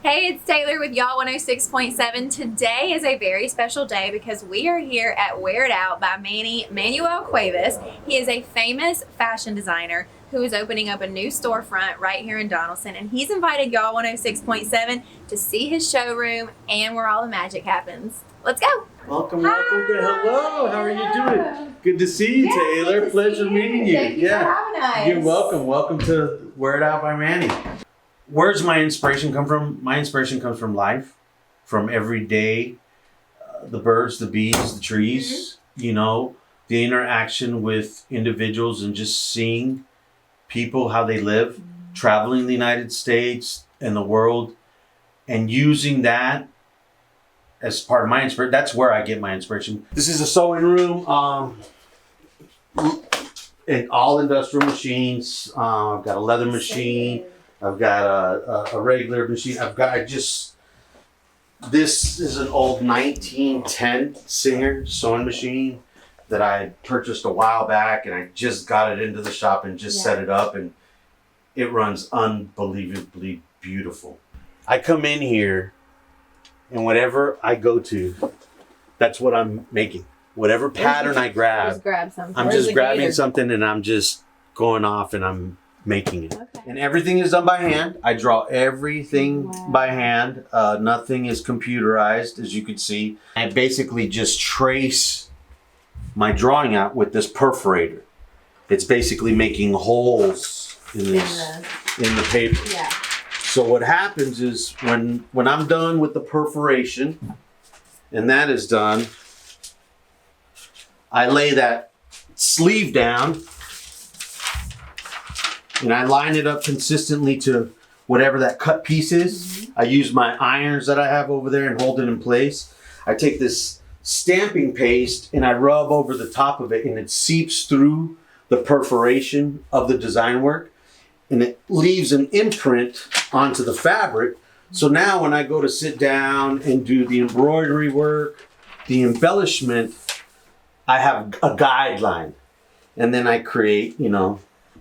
Hey, it's Taylor with Y'all 106.7. Today is a very special day because we are here at Wear It Out by Manuel Cuevas. He is a famous fashion designer who is opening up a new storefront right here in Donaldson, and he's invited Y'all 106.7 to see his showroom and where all the magic happens. Let's go. Welcome. Hello. How are you doing? Good to see you, Taylor. Pleasure meeting you. Thank you for having us. You're welcome. Welcome to Wear It Out by Manny. Where's my inspiration come from? My inspiration comes from life, from every day, the birds, the bees, the trees, the interaction with individuals and just seeing people, how they live, traveling the United States and the world, and using that as part of my inspiration. That's where I get my inspiration. This is a sewing room, and all industrial machines. I've got a leather machine. I've got a regular machine. This is an old 1910 Singer sewing machine that I purchased a while back, and I just got it into the shop and just set it up, and it runs unbelievably beautiful. I come in here, and whatever I go to, that's what I'm making. Whatever pattern I grab, I'm just grabbing something, and I'm just going off, and I'm making it. Okay. And everything is done by hand. I draw everything by hand. Nothing is computerized, as you can see. I basically just trace my drawing out with this perforator. It's basically making holes in the paper. Yeah. So what happens is when I'm done with the perforation, and that is done, I lay that sleeve down, and I line it up consistently to whatever that cut piece is. I use my irons that I have over there and hold it in place. I take this stamping paste and I rub over the top of it, and it seeps through the perforation of the design work, and it leaves an imprint onto the fabric. So now when I go to sit down and do the embroidery work, the embellishment, I have a guideline. And then I create,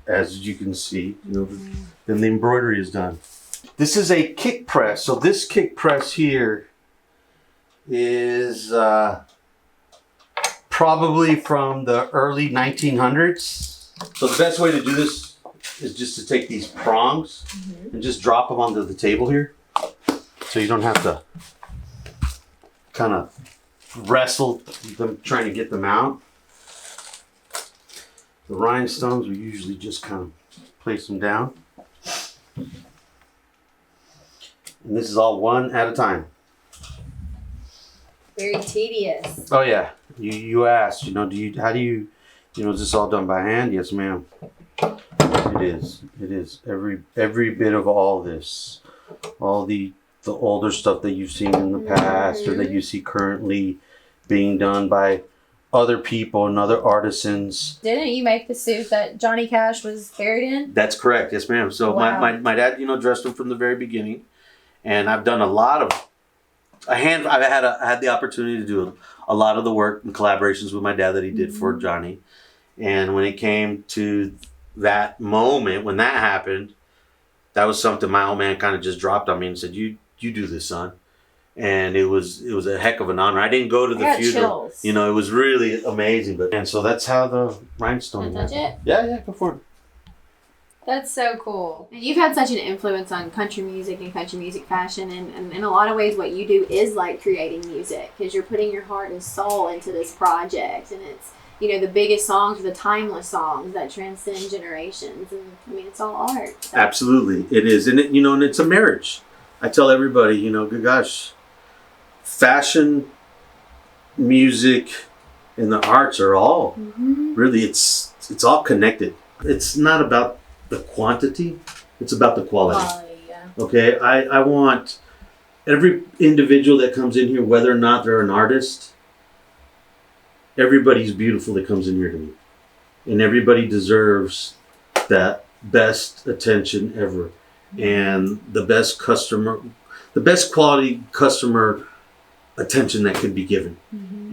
as you can see, then the embroidery is done. This is a kick press. So this kick press here is probably from the early 1900s. So the best way to do this is just to take these prongs and just drop them onto the table here. So you don't have to kind of wrestle them trying to get them out. The rhinestones, we usually just kind of place them down. And this is all one at a time. Very tedious. Oh yeah. You asked, is this all done by hand? Yes, ma'am. It is. It is. Every bit of all this. All the older stuff that you've seen in the past or that you see currently being done by other people and other artisans. Didn't you make the suit that Johnny Cash was buried in? That's correct. Yes, ma'am. So my dad, dressed him from the very beginning, and I've done I had the opportunity to do a lot of the work and collaborations with my dad that he did for Johnny. And when it came to that moment, when that happened, that was something my old man kind of just dropped on me and said, "You do this, son." And it was a heck of an honor. I didn't go to the funeral. Chills. It was really amazing. And so that's how the rhinestone. Touch it? Yeah, go for it. That's so cool. And you've had such an influence on country music and country music fashion, and in a lot of ways what you do is like creating music because you're putting your heart and soul into this project, and it's the biggest songs are the timeless songs that transcend generations, and it's all art. So. Absolutely, it is, and and it's a marriage. I tell everybody, gosh, fashion, music, and the arts are all really it's all connected. It's not about the quantity, it's about the quality. Okay, I want every individual that comes in here, whether or not they're an artist, everybody's beautiful that comes in here to me, and everybody deserves that best attention ever, and the best quality customer attention that could be given.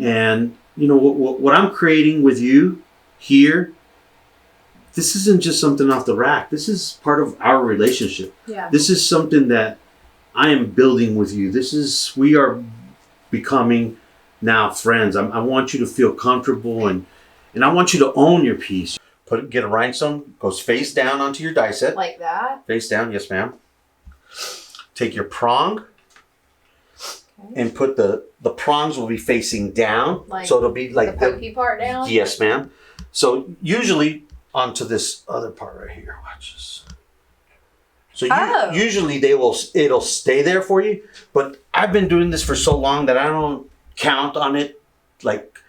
And what I'm creating with you here, this isn't just something off the rack. This is part of our relationship. Yeah. This is something that I am building with you. We are becoming now friends. I want you to feel comfortable and I want you to own your piece. Get a rhinestone, goes face down onto your die set. Like that? Face down, yes ma'am. Take your prong and put the prongs will be facing down. So it'll be like the pokey part down? Yes ma'am. So usually onto this other part right here. Watch this. So usually it'll stay there for you, but I've been doing this for so long that I don't count on it. Like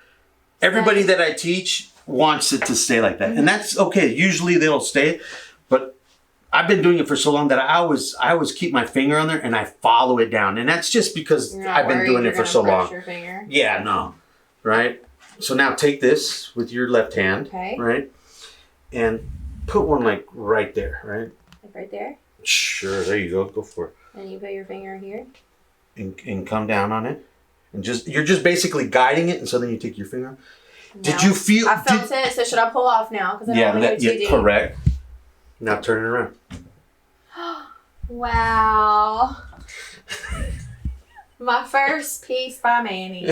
everybody that I teach wants it to stay like that, and that's okay. Usually they'll stay, but I've been doing it for so long that I always keep my finger on there and I follow it down, and that's just because I've been doing it for so long. Your finger. Yeah, no, right. So now take this with your left hand, right, and put one like right there, right. Like right there. Sure, there you go. Go for it. And you put your finger here. And come down on it, and you're just basically guiding it, and so then you take your finger. Did you feel? I felt it. So should I pull off now? Because I don't want to go too deep. Correct. Now turn it around. Wow. My first piece by Manny.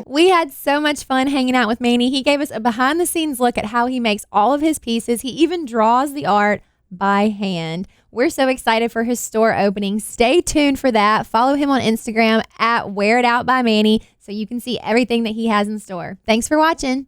We had so much fun hanging out with Manny. He gave us a behind-the-scenes look at how he makes all of his pieces. He even draws the art by hand. We're so excited for his store opening. Stay tuned for that. Follow him on Instagram at Wear It Out by Manny so you can see everything that he has in store. Thanks for watching.